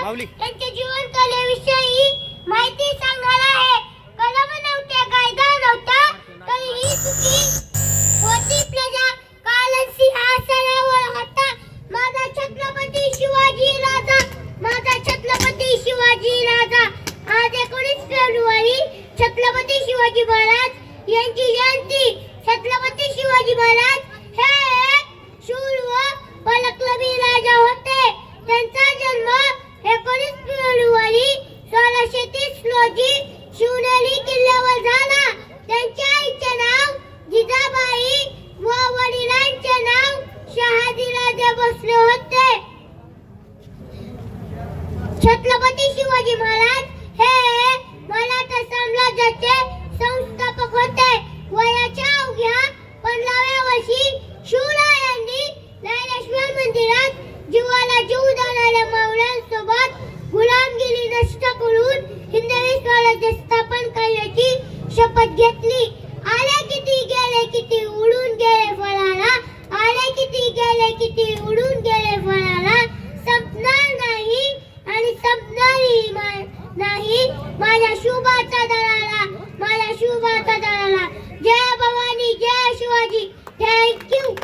माऊली त्यांच्या जीवन कलेविषयी माहिती सांगणार आहे. कलम नव्हते, कायदा नव्हता, तरीही सुखी होती प्रजा. काल सिंहासनावर होता माझा छत्रपती शिवाजी राजा, माझा छत्रपती शिवाजी राजा. आज 19 फेब्रुवारी छत्रपती शिवाजी महाराज यांची जयंती. छत्रपती शिवाजी महाराज हे शूर व पराक्रमी राजा होते. त्यांचा जन्म 19 फेब्रुवारी 1630 रोजी शिवनेरी किल्ल्यावर झाला. त्यांच्या आईचे नाव जिजाबाई व वडिलांचे नाव शहाजीराजे भोसले होते. छत्रपती शिवाजी महाराज हे मराठा साम्राज्याचे संस्थापक होते. वयाच्या अवघ्या 15व्या वर्षी शिवरायांनी ज्ञानेश्वर मंदिरात जीवाला जीव देणाऱ्या मावळ्यांसोबत गुलामगिरी नष्ट करून हिंदवी स्वराज्य स्थापन करण्याची शपथ घेतली. आले किती गेले किती उडून गेले फळाला, आले किती गेले किती उडून गेले फळाला. संपणार नाही आणि संपणारही नाही माझ्या शुभाचा दराला, माझ्या शुभाचा दराला. जय भवानी, जय शिवाजी. थँक्यू.